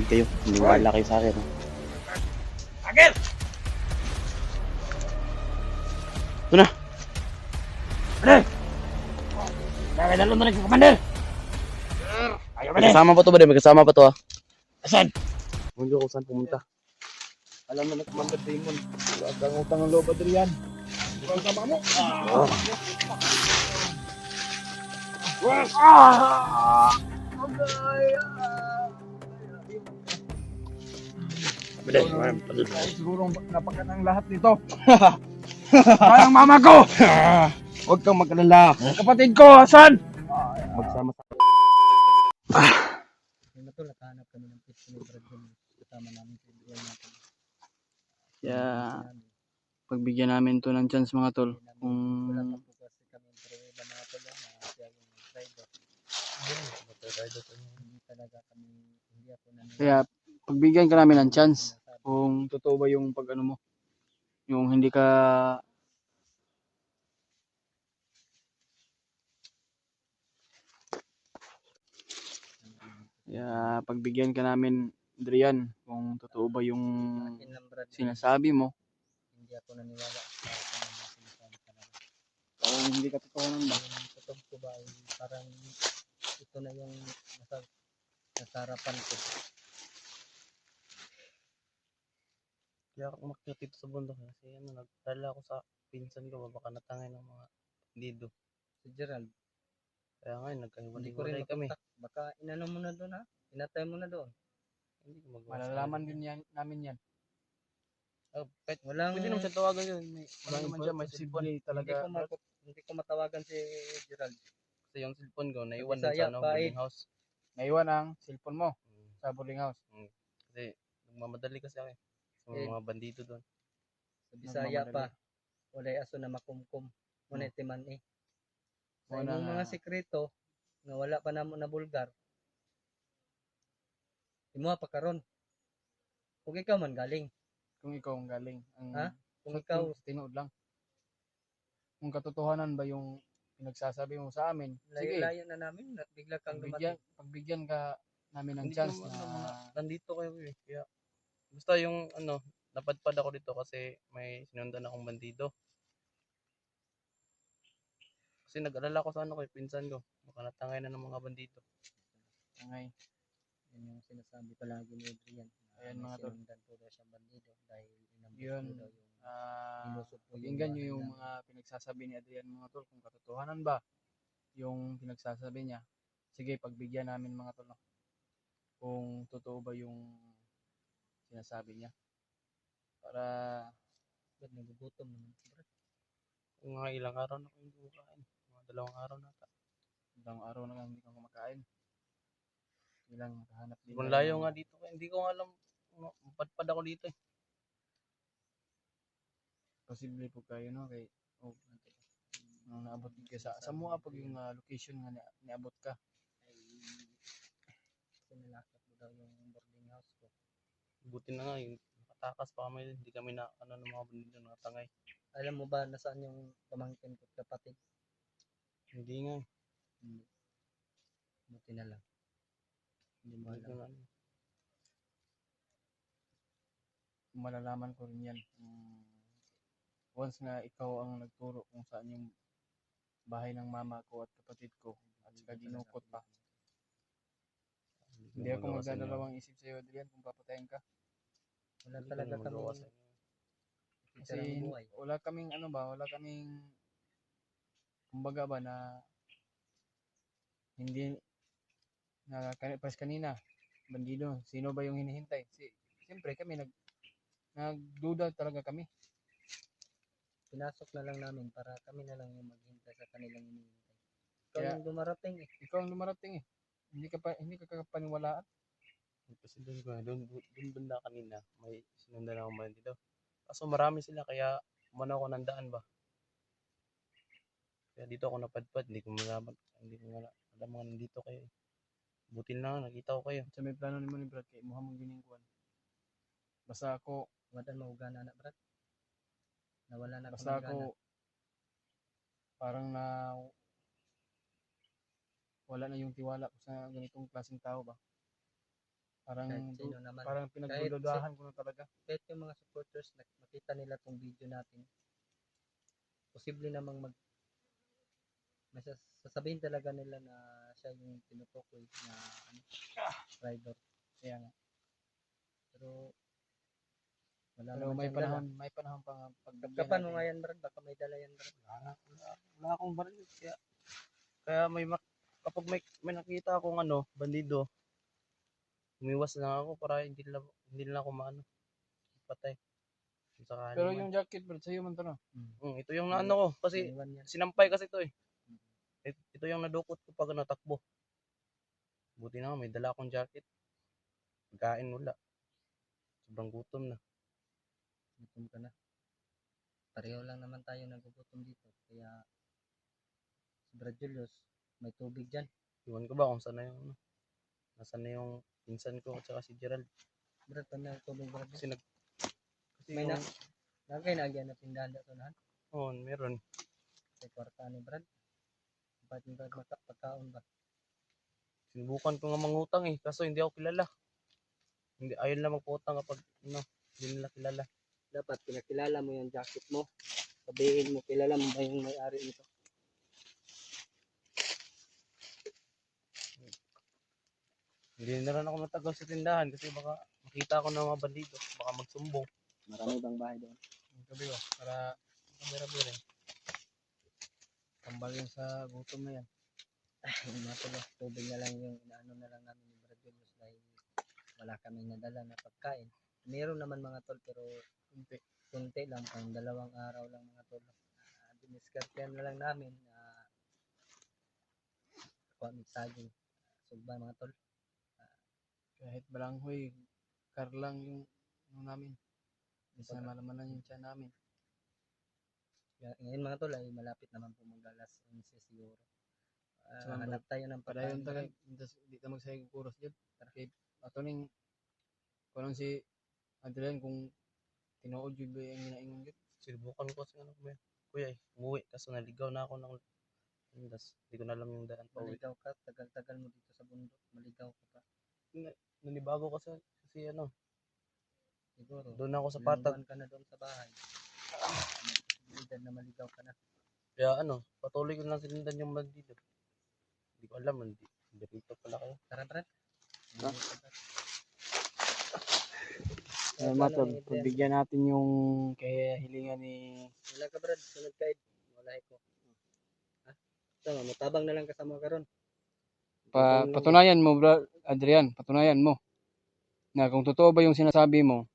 kayo. Maniwala kayo sa akin. Agil! Ito na. Ano? Bakit lalo mo nagkakamandir? Ayaw ba May kasama pa to ba? May kasama pa to ah. Asan? Hindi ko saan pumunta. Alam mo na Commander Damon. Wala kang utang ng loob, Adrian. Ang tama mo? Siguro napakat ang lahat nito. Parang mama ko! Huwag kang mag-alala. Kapatid ko, asan? Magsama sa... Yung tol, nakahanap kami ng pizza ni Brad dun. Kasama namin sa Adrian natin. Kaya, pagbigyan namin to ng chance mga tol. Wala Kung pa po kasi kami pero iba mga tol na siya yung driver. Hindi talaga kami, hindi ako naniniwala. Kaya, pagbigyan ka namin ng chance. Kung totoo ba yung pag ano mo. Yung hindi ka... Kaya, pagbigyan ka namin, Adrian, kung totoo ba yung Akin lang Brad, sinasabi mo. hindi ako naniwala sa mga sinasabi talaga. O hindi ka totoo nun ba? Yung totoo ko ba ay parang ito na yung nasa harapan ko. Kaya ako umakyat dito sa bundok kasi ano, nagdala ako sa pinsan ko, baka natangay ng mga bandido. Si Gerald, Kaya ngayon, hindi ko rin nagkahiwalay kami. makontak. Baka inano mo na doon ha? Inatay mo na doon. Hindi ko magawa. Malalaman din yan, namin yan. Oh, kahit Walang, pwede naman siya tawagan yun. May, Wala naman siya, may cellphone hindi talaga. hindi ko matawagan si Gerald. kasi yung cellphone ko, naiwan Bisaya, dun sa ano, bait. boarding house. Naiwan ang cellphone mo Mm. sa boarding house. Kasi nagmamadali kasi ako eh. Sa Eh, mga bandido doon. Sa Bisaya pa, Nagmamadali. walay aso na makumkum. Ngunit timan eh. Sa Wala imong nga. mga sekreto, nga wala pa namo na bulgar, imo pa karon. Kung ikaw man galing, Kung ikaw ang galing. Ang, Ha? Kung sa ikaw, tinood lang. Kung katotohanan ba yung pinagsasabi mo sa amin, sige, layo-layo na namin, bigla kang dumating. pagbigyan ka namin ng Hindi chance ko naman na mga nandito kayo eh. Kaya basta yung ano, napadpad ako dito kasi may sinundan akong bandido. Kasi nag-alala ko sa ano ko, pinsan ko. Baka natangay na ng mga bandido. ngay. Yun yung sinasabi palagi ni Adrian. Ayan, May mga tol. sinundan po daw siyang bandido dahil inambos Yun, mo daw yung nilusot po yung pakinggan nyo bahay yung namin. mga pinagsasabi ni Adrian mga tol. Kung katotohanan ba yung pinagsasabi niya, sige, pagbigyan namin mga tol. No? Kung totoo ba yung sinasabi niya. Para Ba't nagugutom naman si Brad? Kung mga ilang araw na ko hindi kumakain. Mga 2 araw na ata. ilang araw na nga hindi ka kumakain. Ilang makahanap din Kung tayo layo ng- nga dito, hindi ko nga alam. Padpad ako dito eh. posible po kayo no kay nung naabot ka sa mo pag yung location nga niabot ka. Ay, sinilakap mo daw yung boarding house ko. Buti na nga yung nakatakas pa kami. Hindi kami na ano ng mga bandido nakatangay. Alam mo ba nasaan yung pamangkin ko at kapatid? Hindi nga. Hindi. Buti na lang. Hindi mo Hindi ko alam. na ano. Malalaman ko rin yan. Once nga ikaw ang nagturo kung saan yung bahay ng mama ko at kapatid ko at saka dinukot pa. Hindi ako magawa sa inyo. magdadalawang isip sa iyo, Adrian, kung papatayin ka. Wala Hindi ko talaga na kami magawa sa inyo. Kasi titirang buhay. wala kaming ano ba, wala kaming kumbaga ba na hindi na pas kanina bandido, sino ba yung hinihintay? Siyempre kami nagduda talaga kami. Pinasok na lang namin para kami na lang yung maghintay sa kanilang hinihintay. Ikaw Kaya- yung dumarating eh. Ikaw ang dumarating eh. Hindi ka kapaniwalaan. Kasi doon banda kanina, may sinundan akong bandido. Kaso marami sila kaya umano ako ng daan ba. Kaya dito ako napadpad, hindi ko malaman, hindi ko alam mga nandito kayo. Buti na nga, nakita ko kayo. Sa may plano ni mo ni Brad kay muha mong giningkuan. Basta ako, Wadan maugana na Brad. Nawala na basta akong gana. ako parang wala na yung tiwala ko sa ganitong klaseng tao ba. Parang, kahit sino naman. parang pinagdududahan ko na talaga. Kahit yung mga supporters, makita nila tong video natin, posible namang sasabihin talaga nila na siya yung tinutukoy na rider. Kaya nga. Pero wala Pero naman may siyang dala. panahon pa nga pagbigyan Kapkapan mo natin. nga yan, Brad. Baka may dala yan, Brad. Wala akong baril. Kaya kapag may nakita akong bandido, umiwas lang ako para hindi nila ako patay. Kung sakali Pero man. yung jacket, Brad, sa'yo man to, no? Ito yung naano ko. Kasi Naiwan yan. sinampay kasi ito eh. Ito yung nadukot ko pag natakbo. Buti na nga, may dala akong jacket. Pagkain wala. Sobrang gutom na. Gutom ka na. Pareho lang naman tayo nagugutom dito. Kaya si Brad Julius, may tubig dyan. Iwan ko ba kung saan na yung nasaan na yung pinsan ko at saka si Gerald. Brad, paano yung tubig, Brad? Kasi May nagkainagyan na tindahan dito na. meron. Sa kwarta ni Brad. Ba't yung Brad pagkaon ba? Sinubukan ko nga mangutang eh, kaso hindi ako kilala. Ayaw na magputang kapag hindi nila kilala. Dapat pinakilala mo yung jacket mo. Sabihin mo, kilala mo ba yung may-ari nito? Hindi na rin ako matagal sa tindahan kasi baka makita ako ng mga bandido, baka magsumbong. Marami bang bahay doon? Yung gabi ko, para kamera rin. Kambal yun sa gutom na yan. Yung mga tulo, tubig na lang yung inaano na lang namin ni Brad Julius dahil wala kami nadala na pagkain. Meron naman mga tol pero kunti lang, pang 2 araw lang mga tol. Diniskartehan na lang namin na kuha ng saging. Sugba mga tol. Kahit balanghoy, kar lang yung namin. Isa malamanan yung tiyan namin. Ngayon mga tol ay malapit naman po mag-alas 11 siguro. So, Hanap tayo ng Padayon pagkain. talaga, hindi tayo magsayag kuros dyan. Kaya ato ning, kung si Adrian kung tinuod yun ba yung ginaingon yun. Sinubukan ko kasi kuya umuwi kaso naligaw na ako ng landas. Hindi ko na alam yung daan pa uwi. Maligaw ka, tagal-tagal mo dito sa bundok. Maligaw ka pa. Nanibago kasi Siguro. doon ako sa patag. Ka na doon sa bahay. May posibilidad na maligaw ka na. Kaya patuloy ko lang silindan yung bandido. Hindi ko alam, hindi rito pala kayo. Tara, Brad. Pagbigyan natin yung kaya hilingan ni... Wala ka, Brad. Sunod ka, Ed. Wala ko. Ha? Tama, matabang na lang kasama ka ron. Patunayan mo, bro, Adrian, patunayan mo na kung totoo ba yung sinasabi mo,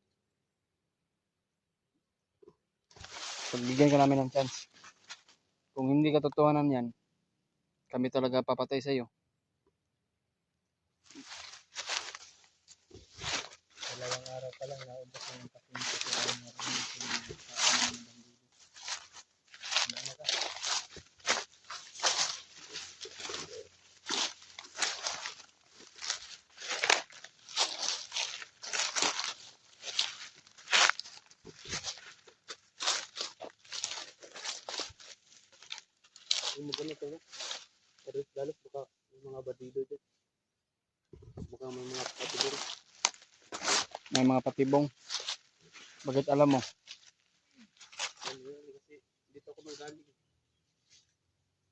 pagbigyan ka namin ng chance. Kung hindi katotohanan yan, kami talaga papatay sa iyo. 2 araw pa lang, naubos na yung pakinto ko. Yung magano ko na. Pero lalo baka may mga bandido dyan. Baka may mga patiburo. May mga patibong. Bakit alam mo? Kasi dito ako magaling.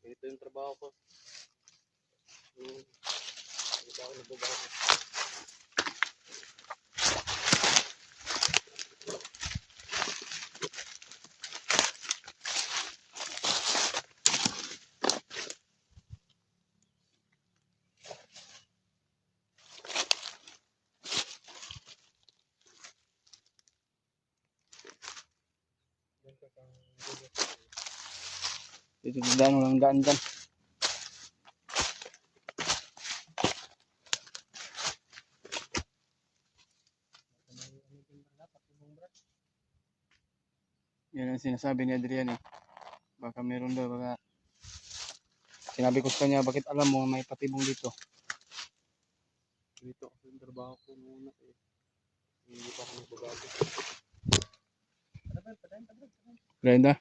Ito yung trabaho ko. Dito ako nagbabago. Dito daan, walang daan dyan. Yan ang sinasabi ni Adrian eh. Baka meron daw, baka sinabi ko sa kanya, bakit alam mo may patibong dito? Dito ako yung trabaho ko muna eh. Hindi pa ako nagbabago. Brenda?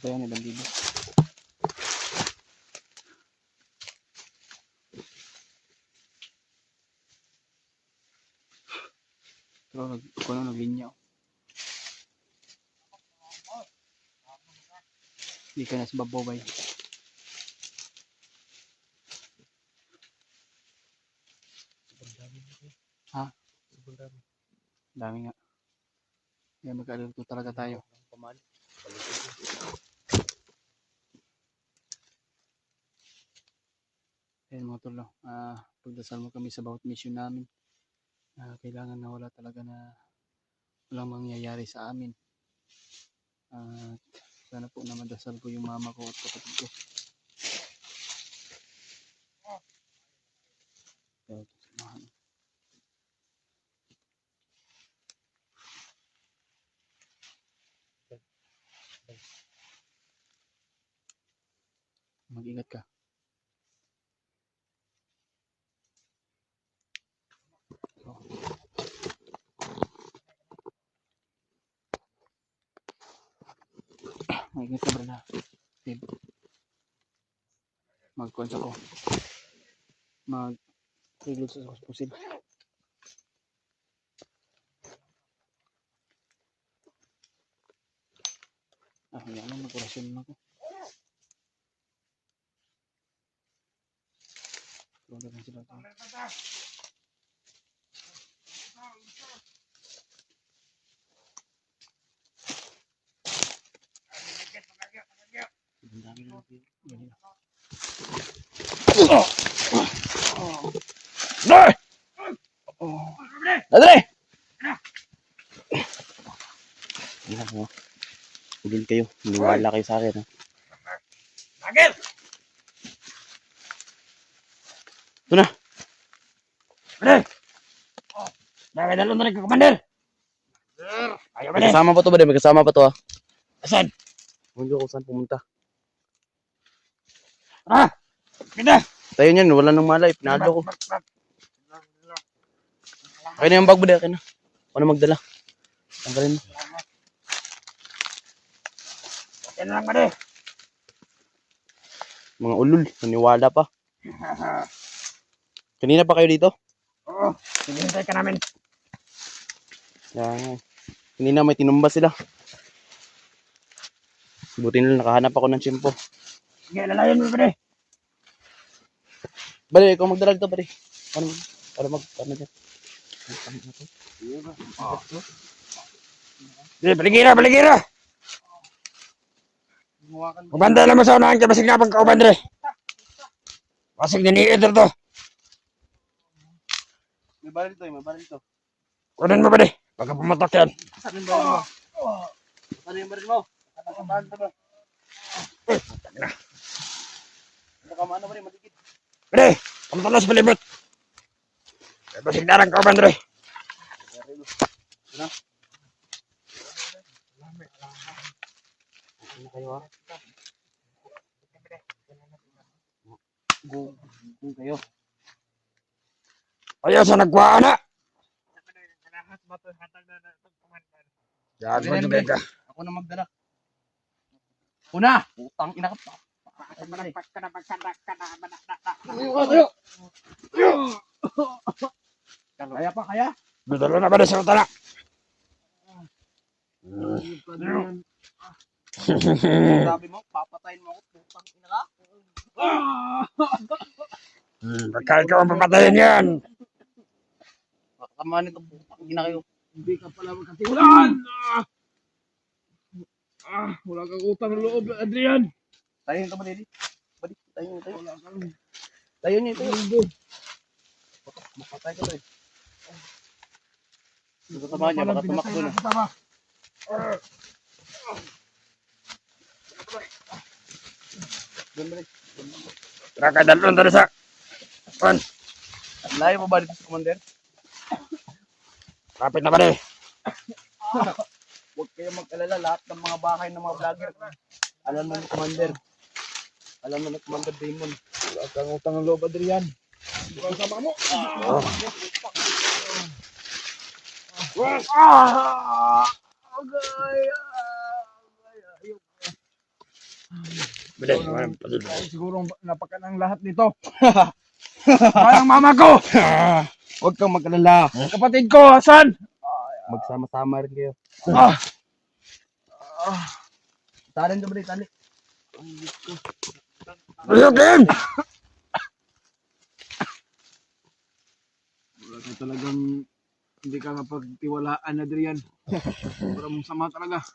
Ito yan, ibang libo. Pero ako na naglinya. Hindi ka na sa babaw bay. Ha? Dami nga. Kaya magkalito talaga tayo. Pamali. Ayan mga tol, no? Pagdasal mo kami sa bawat mission namin. Kailangan na wala talaga na walang mangyayari sa amin. At sana po na madasal ko yung mama ko at kapatid ko. Kaya ito, samahan. Mag-ingat ka. Mag-ingat ka brada. Steve. Mag-cons ako. Mag-reload sa hospital. Kaya naman, mag-orasyon na ako. Tulog na sila. Ang dami na natin. Ganyan. Dre! Dre! Ano mo? Hindi kayo. Maniwala kayo sa akin. Ha? Bagel! Ito na. Dre! Dahil dalon na rin ka, Commander! Ayaw ka May na! kasama pa to ba? May kasama pa to ha. Asan? Hindi ko kung saan pumunta. Tara! Kita! Tayo niyan. Wala nang malay. Pinalo ko. Okay na yung bag mo din. Okay na. Ako na magdala. Tanggalin mo. Yan lang ba, Dre? Mga ulul. Naniwala pa. Kanina pa kayo dito? Oo, hinihintay ka namin. Yan. Kanina may tinumba sila. Buti nila nakahanap ako ng tiyempo. Sige, lalayan mo ba, Dre? Bali, ikaw magdala dito, bali. Paano dyan? Sige, baligira, baligira! Mabanda lang mo sa unahan ka, basig na pagkauban, Dre. Basig na ni Eder to. May baril to, may baril to. Kunin mo ba, Dre? Pagka pumatak yan. Saan yung baril mo? Ano yung baril mo? Nakabahan to ba? Baka maano ba rin, maligid. Dre, kamutan na sa palibot. Basig na lang kauban, Dre. Ano kayo ha? Go kayo. Ayaw sa nagwaan na. Yan, Sige na, magdabay ka. Ako na magdala. Una! Putang ina ka pa. Kaya pa, kaya? Dudalo na ba na sa utala? Sabi mo, papatayin mo ako. Putang ina ka. Baka ikaw ang papatayin yan. Makasama nito, putang ina kayo. Hindi ka pala magkatiwalaan. Wala kang utang ng loob, Adrian. Tayo nito ba, Daddy? Balik, tayo nito. Tayo nito. Makatay ka to eh. Gusto ka niya, baka tumakbo na. Doon balik. Tara ka dalon tara sa. Pan, Layo mo ba dito sa commander? kapit na ba rin? Huwag kayong mag-alala, lahat ng mga bahay ng mga vlogger. Alam mo ni commander. Alam mo ni Commander Damon. Wala kang utang ng loob, Adrian. Ikaw sama mo. Bilis, siguro napakan ang lahat nito. Kaya ang mama ko! Huwag kang mag-alala. Kapatid ko, asan? Magsama-sama rin kayo. Ah, Tali nyo, Bre, tali. Ayogin! Wala ka talagang hindi ka mapagtiwalaan, Adrian. Sobrang sama talaga.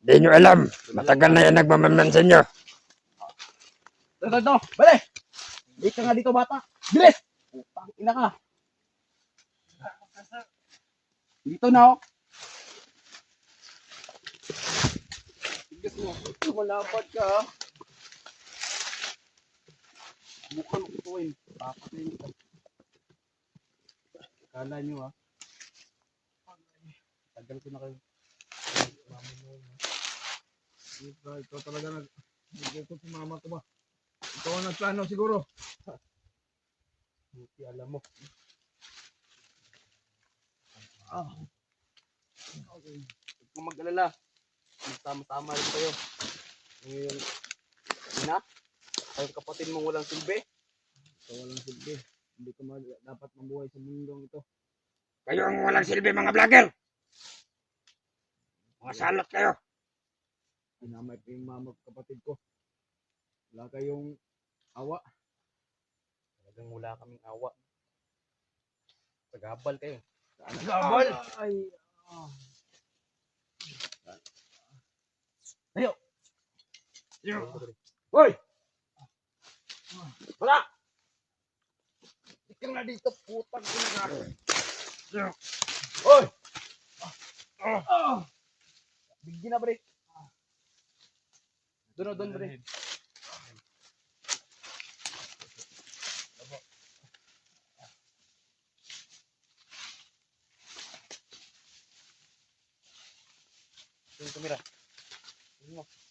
Di nyo alam. Matagal na yan nagmamamnan sa inyo. Ito. Bale! Wait ka nga dito, bata. Bilis! Putang ina ka. Dito na, oh. Tigas mo. Malapad ka, ha. Mukhang utuin. Papatayin ka. Kala nyo, ha. Tagal ko na kayo. Ikaw talaga nag-ikot si mama ko ba? Ikaw ang nagplano siguro. Buti alam mo. Okay. Huwag kang mag-alala. Magsama-sama rin kayo. Ngayon, ina, ay kapatid mong walang silbi. Ikaw walang silbi. Hindi ka dapat mabuhay sa mundong ito. Kayo ang walang silbi mga vlogger. Mga salot kayo. Pinamay pa yung mama at kapatid ko. Wala kayong awa. Talagang wala kaming awa. Tagabal kayo. Gabal! Ay. Ayo. Hoy! Wala! Ikang na dito, putang ina ka. Hoy! Bigyan na, bre. Doon, bre. Doon, tumira. Doon mo.